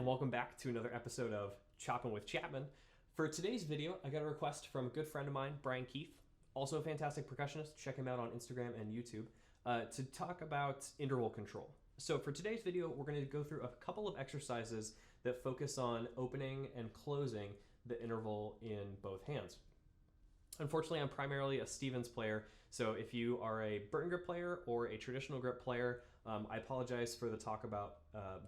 welcome back to another episode of Choppin' with Chapman. For today's video, I got a request from a good friend of mine, Brian Keith, also a fantastic percussionist. Check him out on Instagram and YouTube, to talk about interval control. So for today's video, we're going to go through a couple of exercises that focus on opening and closing the interval in both hands. Unfortunately, I'm primarily a Stevens player, so if you are a Burton grip player or a traditional grip player, I apologize for the talk about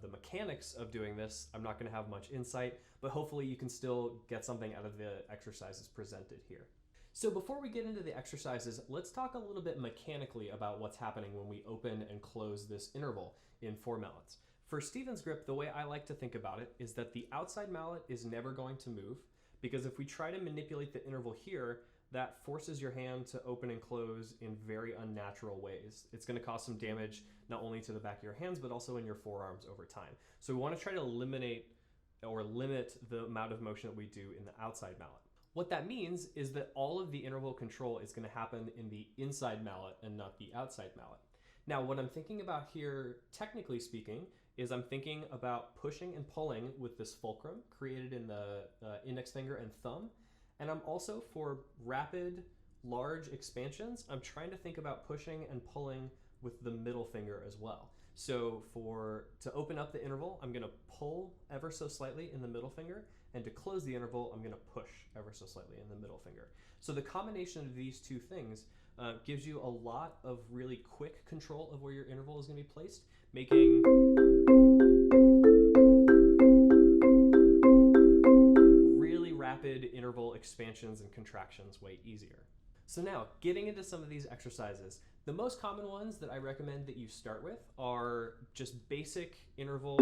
the mechanics of doing this. I'm not going to have much insight, but hopefully you can still get something out of the exercises presented here. So before we get into the exercises, let's talk a little bit mechanically about what's happening when we open and close this interval in 4 mallets. For Stevens grip, the way I like to think about it is that the outside mallet is never going to move, because if we try to manipulate the interval here, that forces your hand to open and close in very unnatural ways. It's going to cause some damage not only to the back of your hands, but also in your forearms over time. So we want to try to eliminate or limit the amount of motion that we do in the outside mallet. What that means is that all of the interval control is going to happen in the inside mallet and not the outside mallet. Now, what I'm thinking about here, technically speaking, is I'm thinking about pushing and pulling with this fulcrum created in the index finger and thumb. And I'm also, for rapid, large expansions, I'm trying to think about pushing and pulling with the middle finger as well. So to open up the interval, I'm going to pull ever so slightly in the middle finger, and to close the interval, I'm going to push ever so slightly in the middle finger. So the combination of these two things gives you a lot of really quick control of where your interval is going to be placed, making rapid interval expansions and contractions way easier. So now, getting into some of these exercises, the most common ones that I recommend that you start with are just basic interval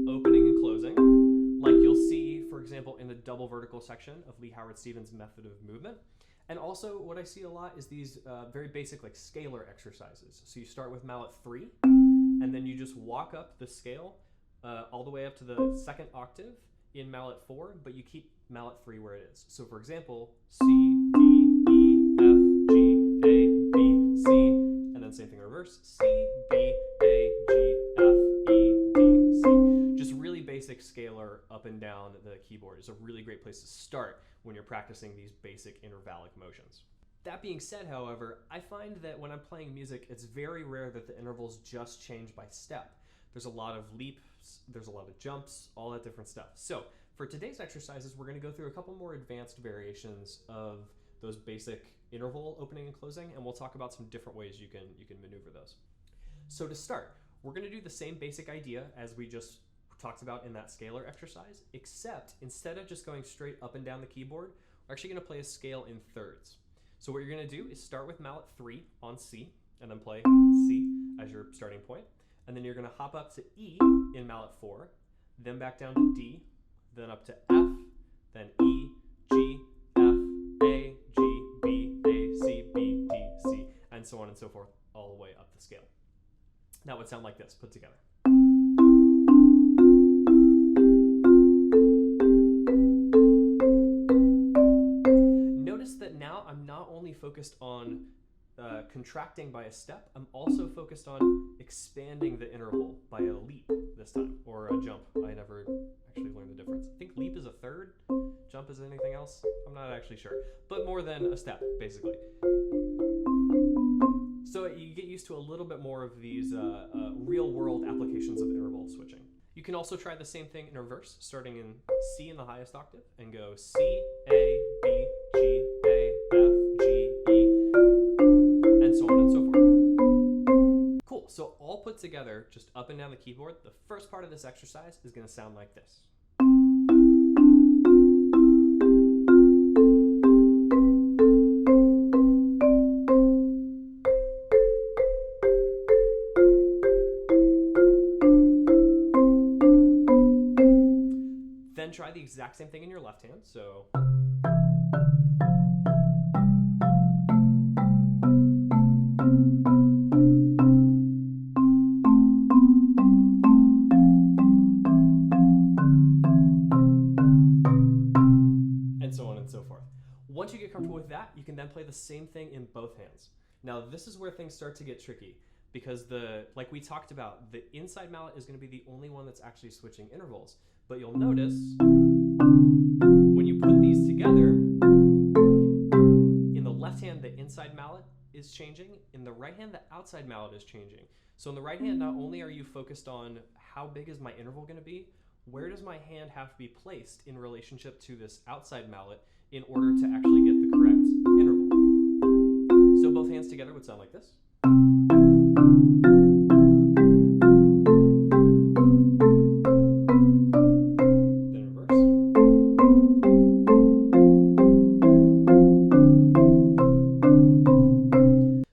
opening and closing, like you'll see, for example, in the double vertical section of Lee Howard Stevens' method of movement. And also what I see a lot is these very basic like scalar exercises. So you start with mallet 3, and then you just walk up the scale all the way up to the second octave in mallet 4, but you keep mallet 3 where it is. So for example, C, D, E, F, G, A, B, C, and then same thing in reverse, C, B, A, G, F, E, D, C. Just really basic scalar up and down the keyboard is a really great place to start when you're practicing these basic intervallic motions. That being said, however, I find that when I'm playing music, it's very rare that the intervals just change by step. There's a lot of leaps, there's a lot of jumps, all that different stuff. So for today's exercises, we're going to go through a couple more advanced variations of those basic interval opening and closing, and we'll talk about some different ways you can maneuver those. So to start, we're going to do the same basic idea as we just talked about in that scalar exercise, except instead of just going straight up and down the keyboard, we're actually going to play a scale in thirds. So what you're going to do is start with mallet 3 on C, and then play C as your starting point. And then you're going to hop up to E in mallet 4, then back down to D, then up to F, then E, G, F, A, G, B, A, C, B, D, C, and so on and so forth, all the way up the scale. That would sound like this put together. Notice that now I'm not only focused on contracting by a step, I'm also focused on expanding the interval by a leap this time, or a jump. I never actually learned the difference. I think leap is a third, jump is anything else. I'm not actually sure, but more than a step, basically. So you get used to a little bit more of these real-world applications of interval switching. You can also try the same thing in reverse, starting in C in the highest octave, and go C, A, B, G, A, F, G, E, and so on and so forth. Cool, so all put together, just up and down the keyboard, the first part of this exercise is going to sound like this. Then try the exact same thing in your left hand, so once you get comfortable with that, you can then play the same thing in both hands. Now, this is where things start to get tricky, because like we talked about, the inside mallet is going to be the only one that's actually switching intervals. But you'll notice when you put these together, in the left hand, the inside mallet is changing. In the right hand, the outside mallet is changing. So in the right hand, not only are you focused on how big is my interval going to be, where does my hand have to be placed in relationship to this outside mallet in order to actually get the correct interval. So both hands together would sound like this. Then in reverse.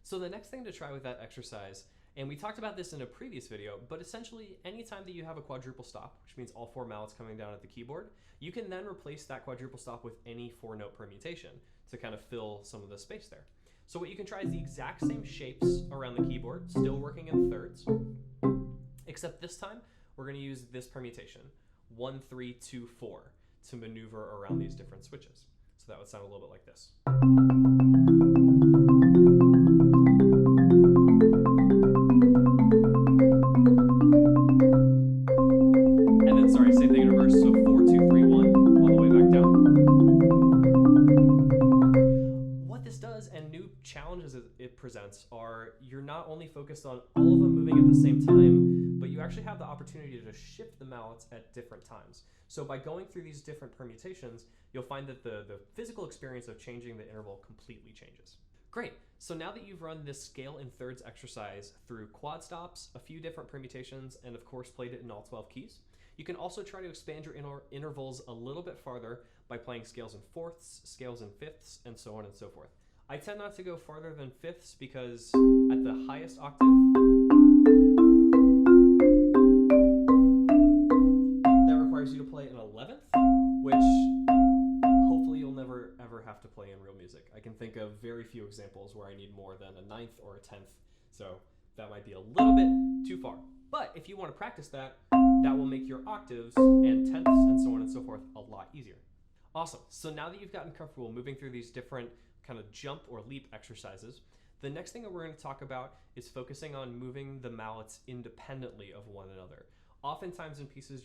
So the next thing to try with that exercise, and we talked about this in a previous video, but essentially anytime that you have a quadruple stop, which means all 4 mallets coming down at the keyboard, you can then replace that quadruple stop with any 4-note permutation to kind of fill some of the space there. So what you can try is the exact same shapes around the keyboard, still working in thirds, except this time we're going to use this permutation, 1, 3, 2, 4, to maneuver around these different switches. So that would sound a little bit like this. Same thing in reverse, so 4, 2, 3, 1, all the way back down. What this does, and new challenges it presents, are you're not only focused on all of them moving at the same time, but you actually have the opportunity to shift the mallets at different times. So by going through these different permutations, you'll find that the physical experience of changing the interval completely changes. Great, so now that you've run this scale in thirds exercise through quad stops, a few different permutations, and of course played it in all 12 keys, you can also try to expand your intervals a little bit farther by playing scales in fourths, scales in fifths, and so on and so forth. I tend not to go farther than fifths because at the highest octave, that requires you to play an 11th, which hopefully you'll never ever have to play in real music. I can think of very few examples where I need more than a 9th or a 10th, so that might be a little bit too far. But if you want to practice that, that will make your octaves and tenths and so on and so forth a lot easier. Awesome. So now that you've gotten comfortable moving through these different kind of jump or leap exercises, the next thing that we're going to talk about is focusing on moving the mallets independently of one another. Oftentimes in pieces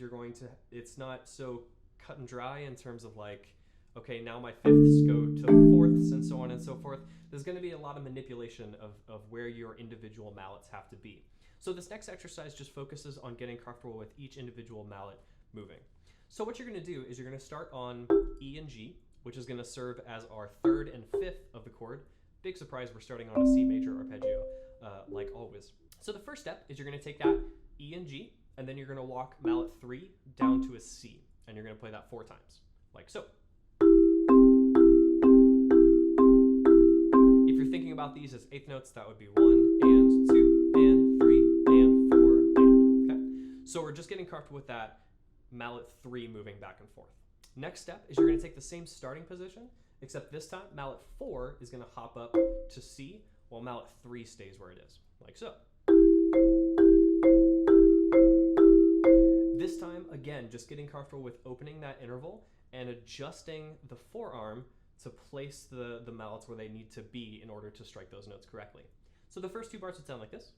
it's not so cut and dry in terms of like, okay, now my fifths go to fourths and so on and so forth. There's going to be a lot of manipulation of where your individual mallets have to be. So this next exercise just focuses on getting comfortable with each individual mallet moving. So what you're going to do is you're going to start on E and G, which is going to serve as our 3rd and 5th of the chord. Big surprise, we're starting on a C major arpeggio, like always. So the first step is you're going to take that E and G, and then you're going to walk mallet 3 down to a C, and you're going to play that 4 times, like so. If you're thinking about these as 8th notes, that would be 1 and 2 and 3 and 4 and, okay? So we're just getting comfortable with that mallet 3 moving back and forth. Next step is you're going to take the same starting position, except this time mallet 4 is going to hop up to C while mallet 3 stays where it is, like so. This time, again, just getting comfortable with opening that interval and adjusting the forearm to place the mallets where they need to be in order to strike those notes correctly. So the first 2 bars would sound like this.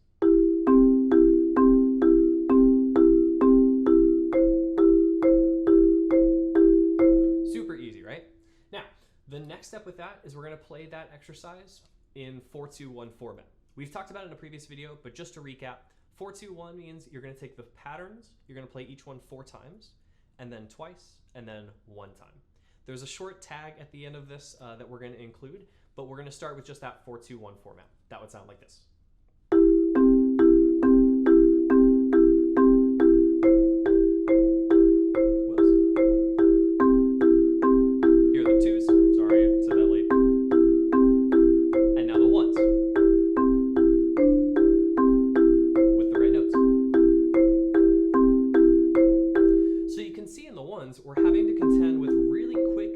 Super easy, right? Now, the next step with that is we're going to play that exercise in 4-2-1 format. We've talked about it in a previous video, but just to recap, 4-2-1 means you're going to take the patterns, you're going to play each one 4 times, and then twice, and then 1 time. There's a short tag at the end of this that we're going to include, but we're going to start with just that 4-2-1 format. That would sound like this. Whoops. Here are the 2s. Sorry, I said that late. And now the 1s. With the right notes. So you can see in the 1s, we're having to contend with really quick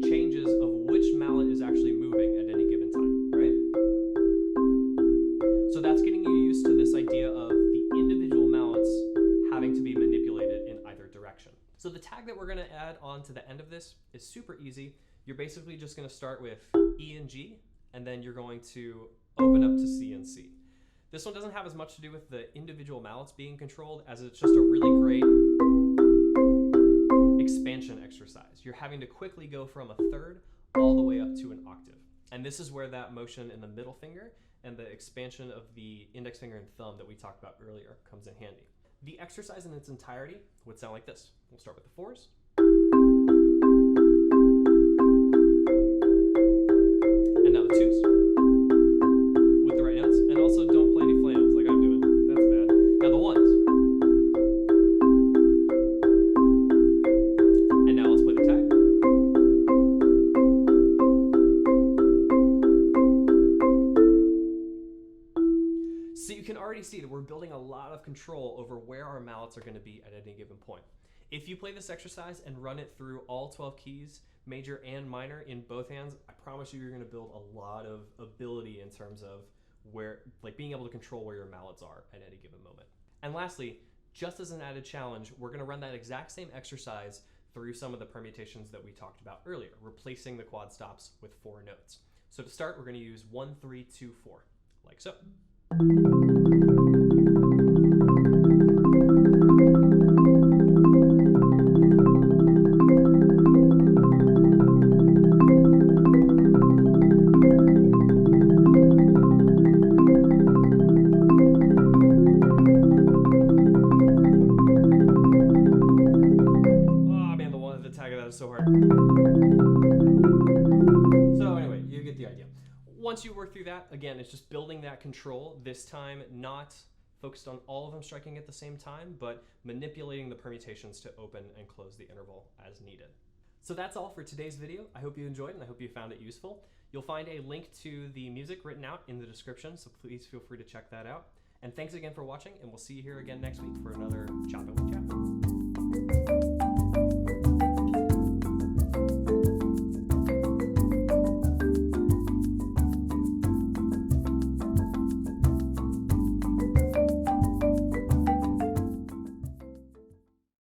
changes of which mallet is actually moving at any given time, right? So that's getting you used to this idea of the individual mallets having to be manipulated in either direction. So the tag that we're going to add on to the end of this is super easy. You're basically just going to start with E and G, and then you're going to open up to C and C. This one doesn't have as much to do with the individual mallets being controlled as it's just a really great expansion exercise. You're having to quickly go from a third all the way up to an octave. And this is where that motion in the middle finger and the expansion of the index finger and thumb that we talked about earlier comes in handy. The exercise in its entirety would sound like this. We'll start with the fours. And now the twos with the right notes. And also don't play any flams like I'm doing. That's bad. Now the ones. And now let's play the tag. So you can already see that we're building a lot of control over where our mallets are going to be at any given point. If you play this exercise and run it through all 12 keys, major and minor, in both hands, I promise you you're going to build a lot of ability in terms of where, like being able to control where your mallets are at any given moment. And lastly, just as an added challenge, we're going to run that exact same exercise through some of the permutations that we talked about earlier, replacing the quad stops with 4 notes. So to start, we're going to use 1, 3, 2, 4, like so. So hard. So anyway, you get the idea. Once you work through that, again, it's just building that control, this time not focused on all of them striking at the same time, but manipulating the permutations to open and close the interval as needed. So that's all for today's video. I hope you enjoyed and I hope you found it useful. You'll find a link to the music written out in the description, so please feel free to check that out. And thanks again for watching, and we'll see you here again next week for another Choppin' with